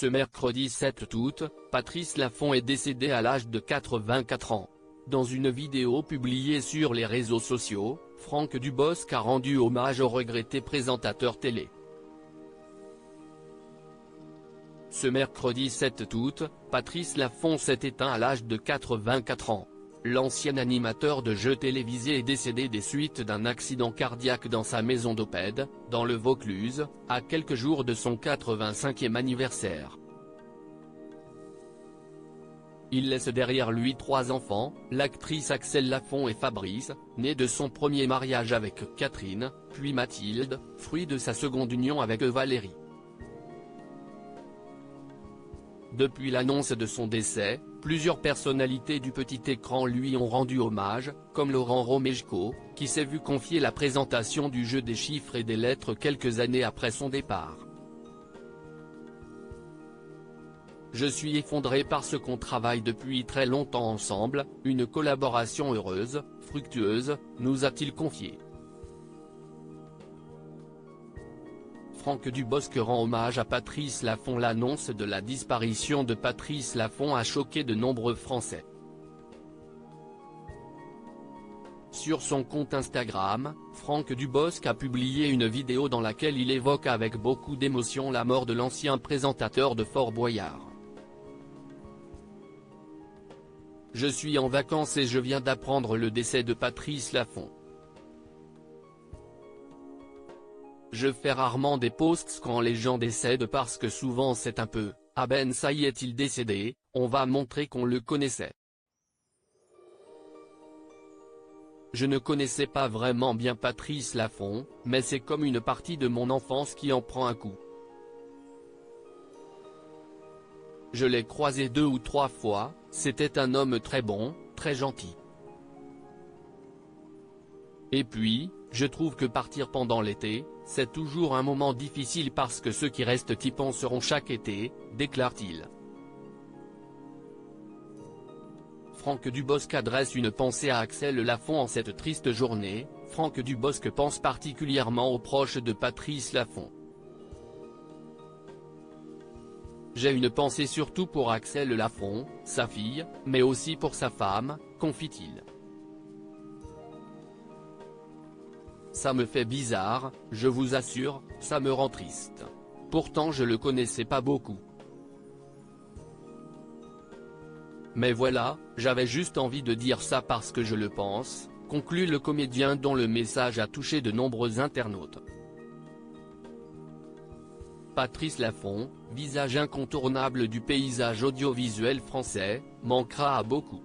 Ce mercredi 7 août, Patrice Laffont est décédé à l'âge de 84 ans. Dans une vidéo publiée sur les réseaux sociaux, Franck Dubosc a rendu hommage au regretté présentateur télé. Ce mercredi 7 août, Patrice Laffont s'est éteint à l'âge de 84 ans. L'ancien animateur de jeux télévisés est décédé des suites d'un accident cardiaque dans sa maison d'Oppède, dans le Vaucluse, à quelques jours de son 85e anniversaire. Il laisse derrière lui 3 enfants, l'actrice Axelle Laffont et Fabrice, né de son premier mariage avec Catherine, puis Mathilde, fruit de sa seconde union avec Valérie. Depuis l'annonce de son décès, plusieurs personnalités du petit écran lui ont rendu hommage, comme Laurent Romeshko, qui s'est vu confier la présentation du jeu des chiffres et des lettres quelques années après son départ. Je suis effondré parce qu'on travaille depuis très longtemps ensemble, une collaboration heureuse, fructueuse, nous a-t-il confié. Franck Dubosc rend hommage à Patrice Laffont. L'annonce de la disparition de Patrice Laffont a choqué de nombreux Français. Sur son compte Instagram, Franck Dubosc a publié une vidéo dans laquelle il évoque avec beaucoup d'émotion la mort de l'ancien présentateur de Fort Boyard. Je suis en vacances et je viens d'apprendre le décès de Patrice Laffont. Je fais rarement des posts quand les gens décèdent parce que souvent c'est un peu « Ah ben ça y est, il décédé, on va montrer qu'on le connaissait ». Je ne connaissais pas vraiment bien Patrice Laffont, mais c'est comme une partie de mon enfance qui en prend un coup. Je l'ai croisé 2 ou 3 fois, c'était un homme très bon, très gentil. Et puis, je trouve que partir pendant l'été, c'est toujours un moment difficile parce que ceux qui restent y penseront chaque été, déclare-t-il. Franck Dubosc adresse une pensée à Axelle Laffont en cette triste journée. Franck Dubosc pense particulièrement aux proches de Patrice Laffont. J'ai une pensée surtout pour Axelle Laffont, sa fille, mais aussi pour sa femme, confie-t-il. Ça me fait bizarre, je vous assure, ça me rend triste. Pourtant je le connaissais pas beaucoup. Mais voilà, j'avais juste envie de dire ça parce que je le pense, conclut le comédien dont le message a touché de nombreux internautes. Patrice Laffont, visage incontournable du paysage audiovisuel français, manquera à beaucoup.